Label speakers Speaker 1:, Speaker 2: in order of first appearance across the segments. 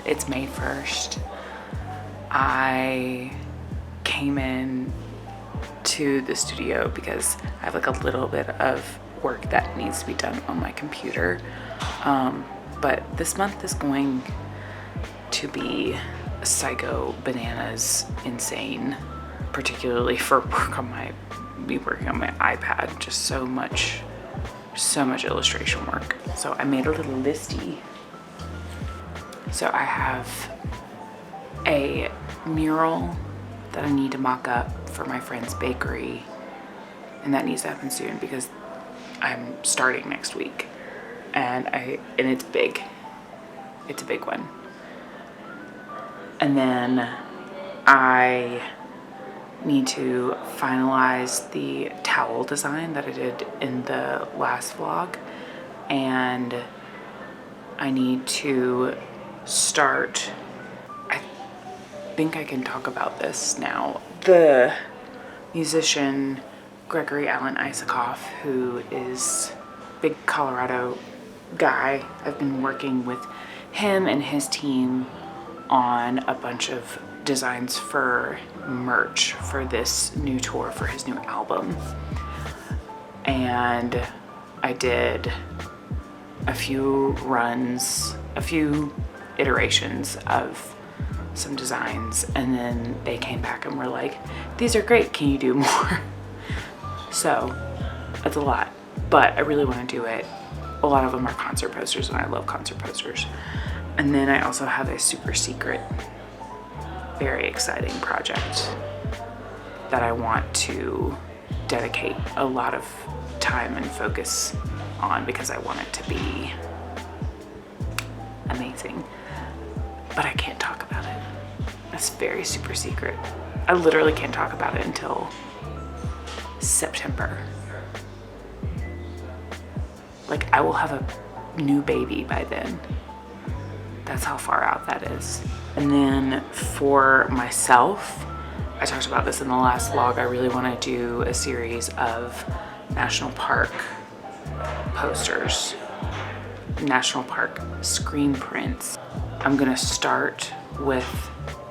Speaker 1: It's May 1st. I came in to the studio because I have like a little bit of work that needs to be done on my computer. But this month is going to be psycho bananas insane, particularly for working on my iPad. Just so much illustration work. So I made a little listy. So I have a mural that I need to mock up for my friend's bakery, and that needs to happen soon because I'm starting next week, and it's big. It's a big one. And then I need to finalize the towel design that I did in the last vlog, and I need to start, I think I can talk about this now. The musician Gregory Alan Isakoff, who is a big Colorado guy, I've been working with him and his team on a bunch of designs for merch for this new tour for his new album. And I did a few iterations of some designs, and then they came back and were like, these are great, can you do more? So that's a lot, but I really want to do it. A lot of them are concert posters, and I love concert posters. And then I also have a super secret, very exciting project that I want to dedicate a lot of time and focus on because I want it to be amazing. But I can't talk about it. It's very super secret. I literally can't talk about it until September. Like, I will have a new baby by then. That's how far out that is. And then for myself, I talked about this in the last vlog, I really want to do a series of national park posters, national park screen prints. I'm gonna start with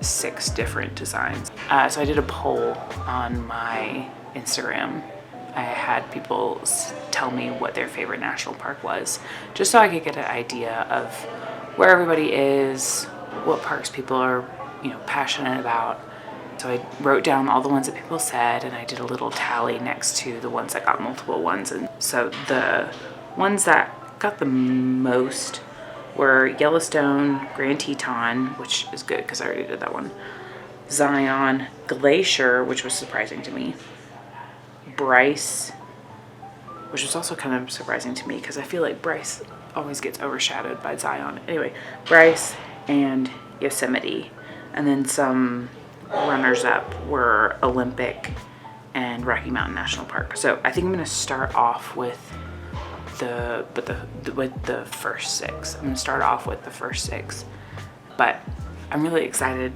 Speaker 1: 6 different designs. So I did a poll on my Instagram. I had people tell me what their favorite national park was, just so I could get an idea of where everybody is, what parks people are, passionate about. So I wrote down all the ones that people said, and I did a little tally next to the ones that got multiple ones. And so the ones that got the most were Yellowstone, Grand Teton, which is good because I already did that one, Zion, Glacier, which was surprising to me, Bryce, which was also kind of surprising to me because I feel like Bryce always gets overshadowed by Zion. Anyway, Bryce and Yosemite. And then some runners up were Olympic and Rocky Mountain National Park. So I think I'm gonna start off with the first 6. I'm gonna start off with the first 6, but I'm really excited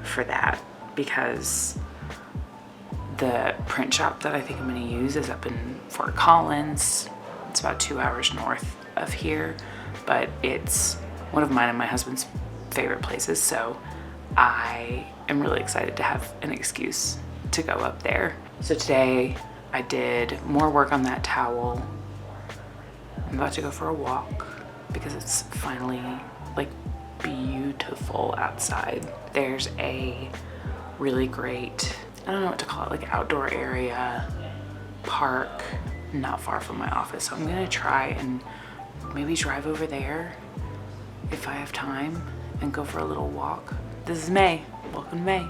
Speaker 1: for that because the print shop that I think I'm gonna use is up in Fort Collins. It's about 2 hours north of here, but it's one of mine and my husband's favorite places, so I am really excited to have an excuse to go up there. So today I did more work on that towel. I'm about to go for a walk because it's finally like beautiful outside. There's a really great, I don't know what to call it, like outdoor area, park not far from my office. So I'm gonna try and maybe drive over there if I have time and go for a little walk. This is May. Welcome to May.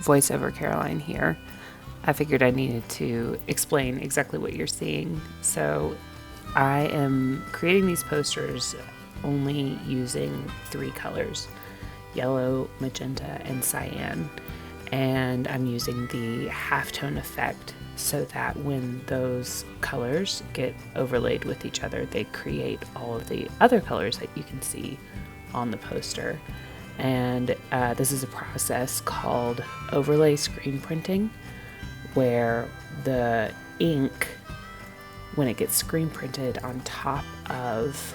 Speaker 1: Voiceover Caroline here. I figured I needed to explain exactly what you're seeing. So I am creating these posters only using 3 colors, yellow, magenta, and cyan. And I'm using the halftone effect so that when those colors get overlaid with each other, they create all of the other colors that you can see on the poster. And this is a process called overlay screen printing, where the ink, when it gets screen printed on top of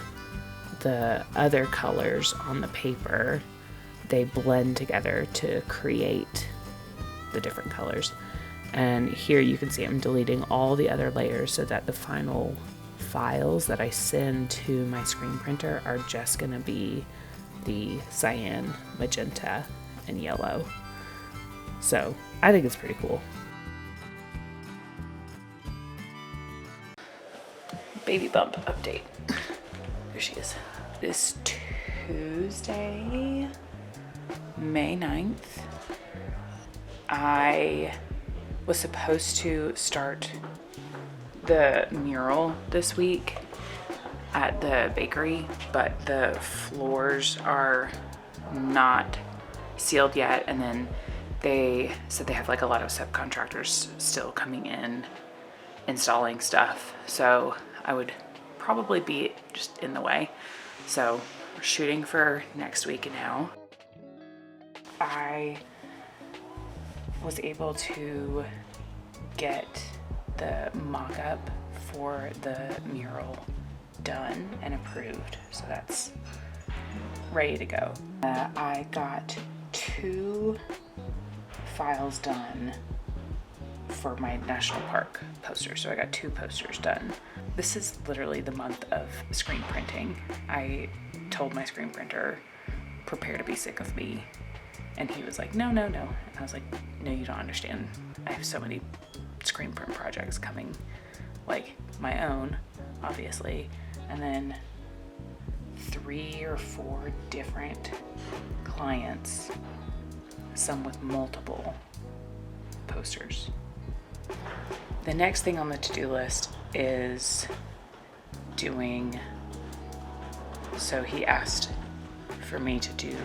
Speaker 1: the other colors on the paper, they blend together to create the different colors. And here you can see I'm deleting all the other layers so that the final files that I send to my screen printer are just going to be the cyan, magenta, and yellow. So I think it's pretty cool. Baby bump update. There she is. It is Tuesday, May 9th. I was supposed to start the mural this week at the bakery, but the floors are not sealed yet, and then they said they have like a lot of subcontractors still coming in installing stuff, so I would probably be just in the way. So we're shooting for next week now. I was able to get the mock-up for the mural done and approved, so that's ready to go. I got 2 files done for my national park poster, so I got 2 posters done. This is literally the month of screen printing. I told my screen printer, prepare to be sick of me, and he was like, no. And I was like, no, you don't understand. I have so many screen print projects coming, like my own, obviously, and then 3 or 4 different clients, some with multiple posters. The next thing on the to-do list is doing, so he asked for me to do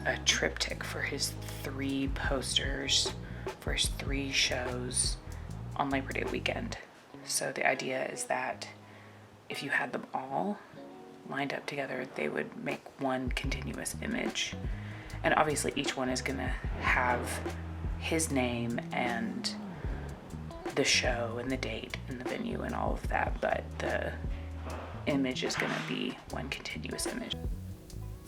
Speaker 1: a triptych for his 3 posters for his 3 shows on Labor Day weekend. So the idea is that if you had them all lined up together, they would make one continuous image. And obviously each one is gonna have his name and the show and the date and the venue and all of that, but the image is gonna be one continuous image.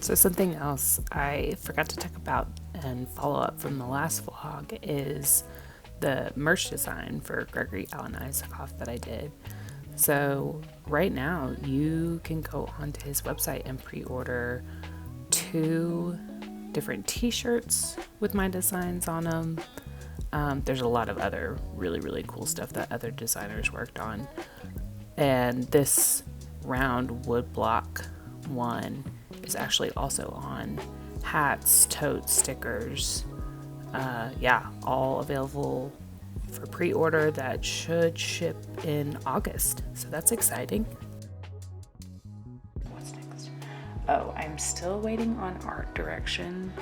Speaker 1: So something else I forgot to talk about and follow up from the last vlog is the merch design for Gregory Alan Isaacoff that I did. So right now you can go onto his website and pre-order 2 different t-shirts with my designs on them. There's a lot of other really cool stuff that other designers worked on. And this round woodblock one is actually also on hats, totes, stickers. Yeah, all available for pre-order. That should ship in August, so that's exciting. What's next? Oh, I'm still waiting on art direction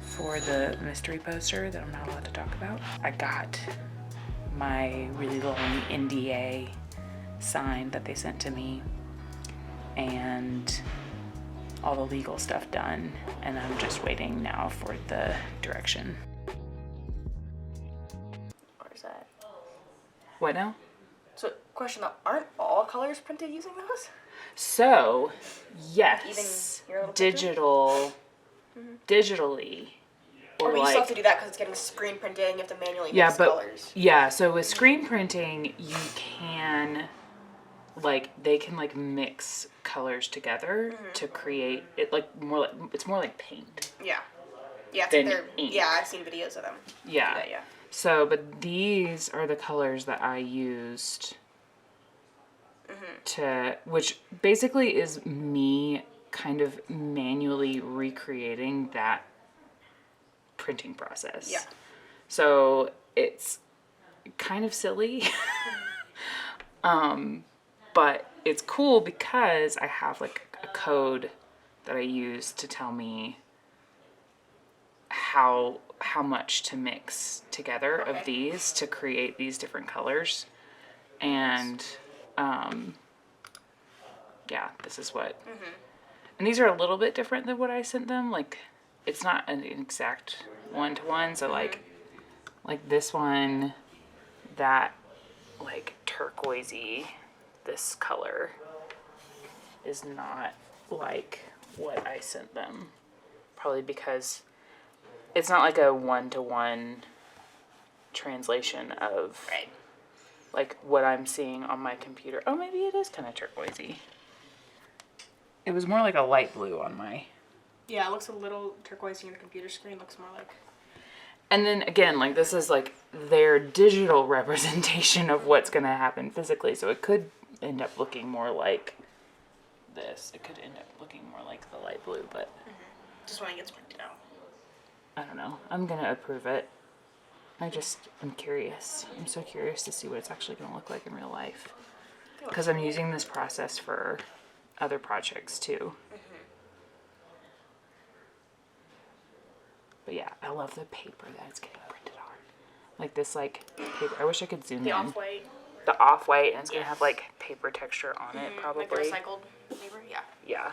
Speaker 1: for the mystery poster that I'm not allowed to talk about. I got my really long NDA signed that they sent to me, and all the legal stuff done, and I'm just waiting now for the direction.
Speaker 2: Or is that?
Speaker 1: What now?
Speaker 2: So, question though, aren't all colors printed using those?
Speaker 1: So, yes,
Speaker 2: Even your little
Speaker 1: digital, digitally,
Speaker 2: Or
Speaker 1: or
Speaker 2: you
Speaker 1: like,
Speaker 2: still have to do that because it's getting screen printed and you have to manually
Speaker 1: yeah,
Speaker 2: mix
Speaker 1: but
Speaker 2: colors.
Speaker 1: yeah. So with screen printing, you can, like, they can like mix colors together to create it, like more like it's more like paint.
Speaker 2: Yeah. Yeah, it's
Speaker 1: Than
Speaker 2: like
Speaker 1: ink.
Speaker 2: yeah, I've seen videos of them.
Speaker 1: Yeah.
Speaker 2: Do that, yeah.
Speaker 1: So, but these are the colors that I used to, which basically is me kind of manually recreating that printing process.
Speaker 2: Yeah.
Speaker 1: So it's kind of silly, but it's cool because I have like a code that I use to tell me how much to mix together of these to create these different colors. And yeah, this is what, and these are a little bit different than what I sent them. Like, it's not an exact one-to-one. So like this one, that like turquoisey, this color is not like what I sent them. Probably because it's not like a one-to-one translation of like what I'm seeing on my computer. Oh, maybe it is kind of turquoisey. It was more like a light blue on my.
Speaker 2: Yeah, it looks a little turquoisey on the computer screen. Looks more like.
Speaker 1: And then again, like this is like their digital representation of what's going to happen physically. So it could end up looking more like this. It could end up looking more like the light blue, but
Speaker 2: Just when it gets printed out.
Speaker 1: I don't know. I'm going to approve it. I'm curious. I'm so curious to see what it's actually going to look like in real life. Because I'm using this process for other projects too. But yeah, I love the paper that it's getting printed on. Like this like paper. I wish I could zoom in.
Speaker 2: The off-white.
Speaker 1: The off-white, and it's going to have like paper texture on it probably.
Speaker 2: Like the recycled paper, yeah.
Speaker 1: Yeah.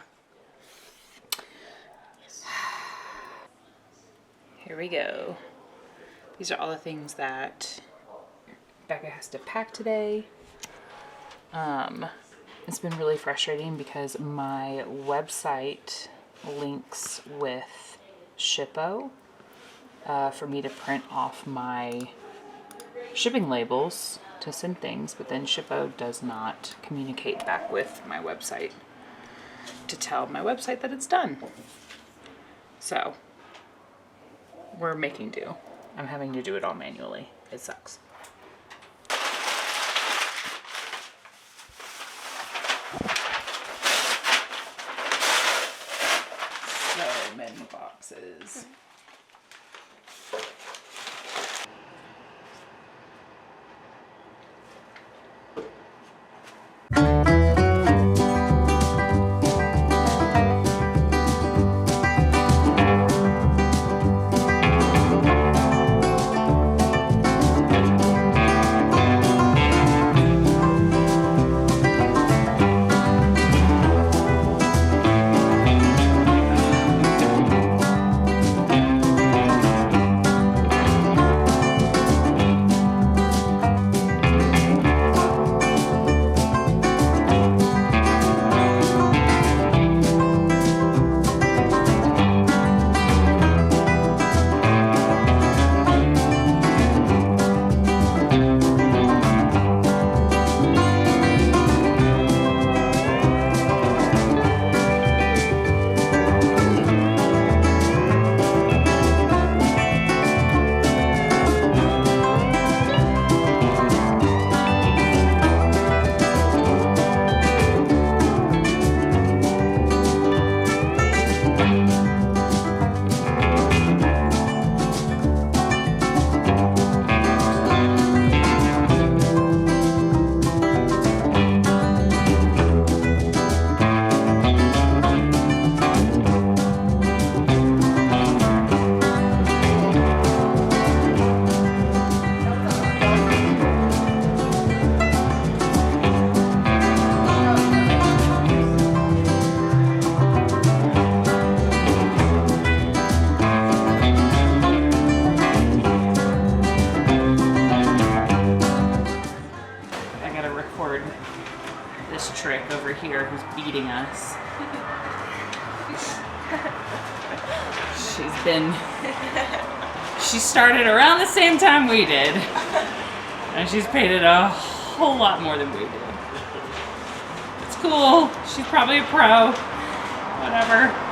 Speaker 2: Yes.
Speaker 1: Here we go. These are all the things that Becca has to pack today. It's been really frustrating because my website links with Shippo for me to print off my shipping labels to send things, but then Shippo does not communicate back with my website to tell my website that it's done. So we're making do. I'm having to do it all manually. It sucks. So many boxes. here who's beating us. She started around the same time we did. And she's painted a whole lot more than we did. It's cool. She's probably a pro. Whatever.